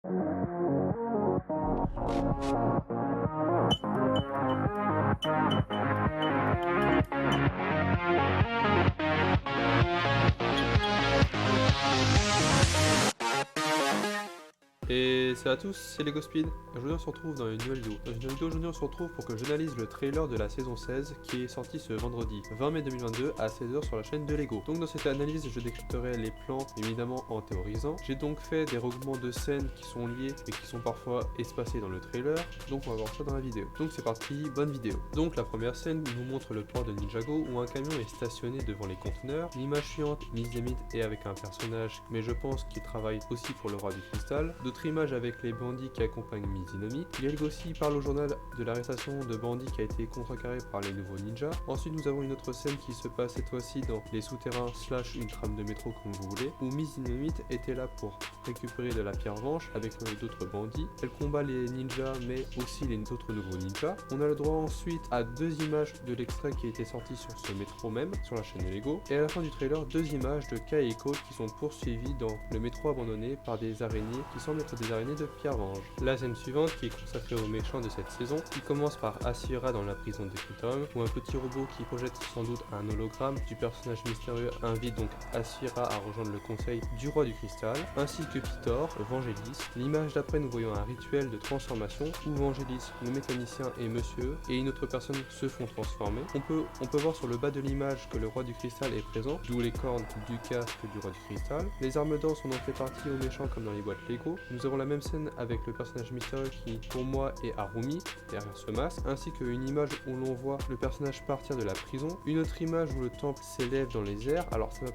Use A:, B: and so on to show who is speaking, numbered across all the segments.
A: Et salut à tous, c'est LegoSpeed. Aujourd'hui on se retrouve dans une nouvelle vidéo. Dans une nouvelle vidéo aujourd'hui on se retrouve pour que j'analyse le trailer de la saison 16 qui est sorti ce vendredi 20 mai 2022 à 16h sur la chaîne de Lego. Donc dans cette analyse je décrypterai les plans évidemment en théorisant. J'ai donc fait des regroupements de scènes qui sont liées et qui sont parfois espacées dans le trailer. Donc on va voir ça dans la vidéo. Donc c'est parti, bonne vidéo. Donc la première scène nous montre le port de Ninjago où un camion est stationné devant les conteneurs. L'image suivante, Mizemit est avec un personnage mais je pense qu'il travaille aussi pour le roi du cristal. D'autres images avec les bandits qui accompagnent Mizunami. Yael aussi parle au journal de l'arrestation de bandits qui a été contrecarré par les nouveaux ninjas. Ensuite nous avons une autre scène qui se passe cette fois-ci dans les souterrains / une trame de métro comme vous voulez, où Mizunami était là pour récupérer de la pierre revanche avec d'autres bandits. Elle combat les ninjas mais aussi les autres nouveaux ninjas. On a le droit ensuite à 2 images de l'extrait qui a été sorti sur ce métro même, sur la chaîne de Lego. Et à la fin du trailer, 2 images de Kai et Cole qui sont poursuivis dans le métro abandonné par des araignées qui semblent être des araignées de Pierre-Vange. La scène suivante, qui est consacrée aux méchants de cette saison, qui commence par Asira dans la prison de Krypton, où un petit robot qui projette sans doute un hologramme du personnage mystérieux invite donc Asira à rejoindre le conseil du roi du cristal, ainsi que Pitor, Vangelis. L'image d'après, nous voyons un rituel de transformation où Vangelis, le mécanicien et Monsieur, et une autre personne se font transformer. On peut voir sur le bas de l'image que le roi du cristal est présent, d'où les cornes du casque du roi du cristal. Les armes d'or sont donc réparties aux méchants comme dans les boîtes Lego. Nous avons la même scène avec le personnage mystérieux qui, pour moi, est Harumi, derrière ce masque, ainsi qu'une image où l'on voit le personnage partir de la prison, une autre image où le temple s'élève dans les airs. Alors ça m'a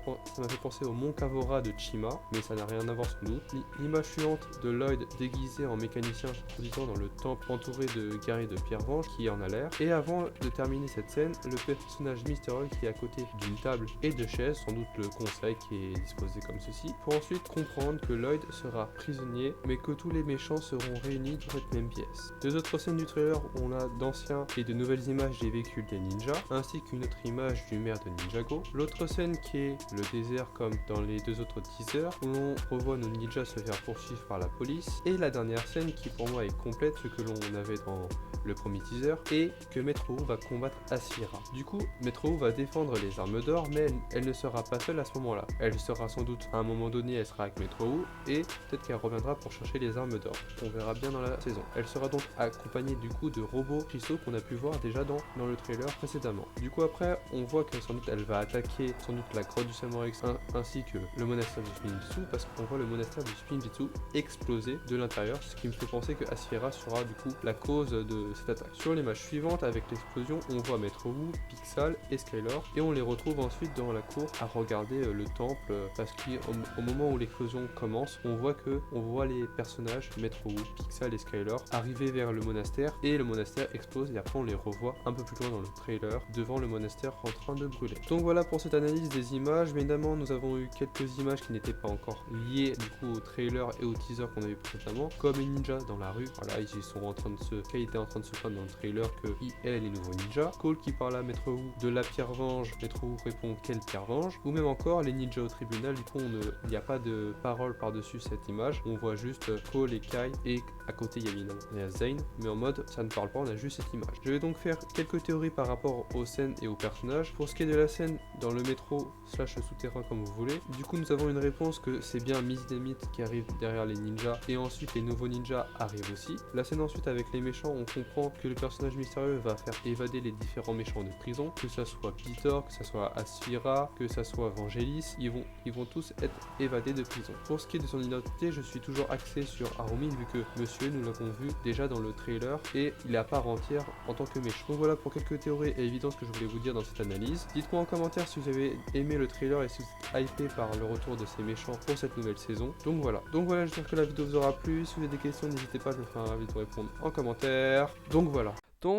A: fait penser au mont Kavora de Chima, mais ça n'a rien à voir sans doute. L'image suivante de Lloyd déguisé en mécanicien s'introduisant dans le temple entouré de guerriers de Pierre-Vange qui en a l'air. Et avant de terminer cette scène, le personnage mystérieux qui est à côté d'une table et de chaises, sans doute le conseil qui est disposé comme ceci, pour ensuite comprendre que Lloyd sera prisonnier mais que tous les méchants seront réunis dans cette même pièce. 2 autres scènes du trailer où on a d'anciens et de nouvelles images des véhicules des ninjas, ainsi qu'une autre image du maire de Ninjago. L'autre scène qui est le désert comme dans les 2 autres teasers, où l'on revoit nos ninjas se faire poursuivre par la police. Et la dernière scène qui pour moi est complète, ce que l'on avait dans le premier teaser, et que Metro va combattre Asira. Du coup, Metro va défendre les armes d'or, mais elle ne sera pas seule à ce moment-là. Elle sera sans doute, à un moment donné, elle sera avec Metro, et peut-être qu'elle reviendra pour chercher les armes d'or. On verra bien dans la saison. Elle sera donc accompagnée du coup de robots cristaux qu'on a pu voir déjà dans le trailer précédemment. Du coup après, on voit que sans doute elle va attaquer sans doute la grotte du Samurai X ainsi que le monastère du Spinjitzu, parce qu'on voit le monastère du Spinjitzu exploser de l'intérieur, ce qui me fait penser que Asira sera du coup la cause de cette attaque. Sur l'image suivante, avec l'explosion, on voit Metro Wu, Pixal et Skylar, et on les retrouve ensuite dans la cour à regarder le temple, parce qu'au moment où l'explosion commence, on voit les personnages Metro Wu, Pixal et Skylar arriver vers le monastère, et le monastère explose, et après on les revoit un peu plus loin dans le trailer devant le monastère en train de brûler. Donc voilà pour cette analyse des images. Mais évidemment nous avons eu quelques images qui n'étaient pas encore liées du coup au trailer et au teaser qu'on avait précédemment, comme les ninjas dans la rue. Voilà, ils sont en train de Kai était en train de se plaindre dans le trailer que il est les nouveaux ninjas. Cole qui parle à Metro Wu de la pierre venge, Metro Wu répond quelle pierre venge, ou même encore les ninjas au tribunal. Du coup il n'y a pas de parole par-dessus cette image, on voit juste Cole et Kai, et à côté il y a Zane, mais en mode ça ne parle pas, on a juste cette image. Je vais donc faire quelques théories par rapport aux scènes et aux personnages. Pour ce qui est de la scène dans le métro / souterrain comme vous voulez, du coup nous avons une réponse que c'est bien Mizunami qui arrive derrière les ninjas, et ensuite les nouveaux ninjas arrivent aussi. La scène ensuite avec les méchants, on comprend que le personnage mystérieux va faire évader les différents méchants de prison, que ça soit Pitor, que ça soit Asphira, que ça soit Vangelis, ils vont tous être évadés de prison. Pour ce qui est de son identité, je suis toujours axé sur Harumi, vu que monsieur, nous l'avons vu déjà dans le trailer, et il est à part entière en tant que méchant. Donc voilà pour quelques théories et évidences que je voulais vous dire dans cette analyse. Dites-moi en commentaire si vous avez aimé le trailer et si vous êtes hypé par le retour de ces méchants pour cette nouvelle saison. Donc voilà, j'espère que la vidéo vous aura plu. Si vous avez des questions, n'hésitez pas, je me ferai ravi de vous répondre en commentaire. Donc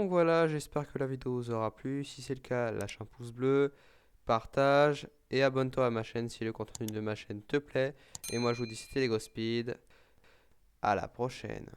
A: voilà, j'espère que la vidéo vous aura plu. Si c'est le cas, lâche un pouce bleu, partage et abonne-toi à ma chaîne si le contenu de ma chaîne te plaît. Et moi je vous dis c'était LegoSpeed. À la prochaine.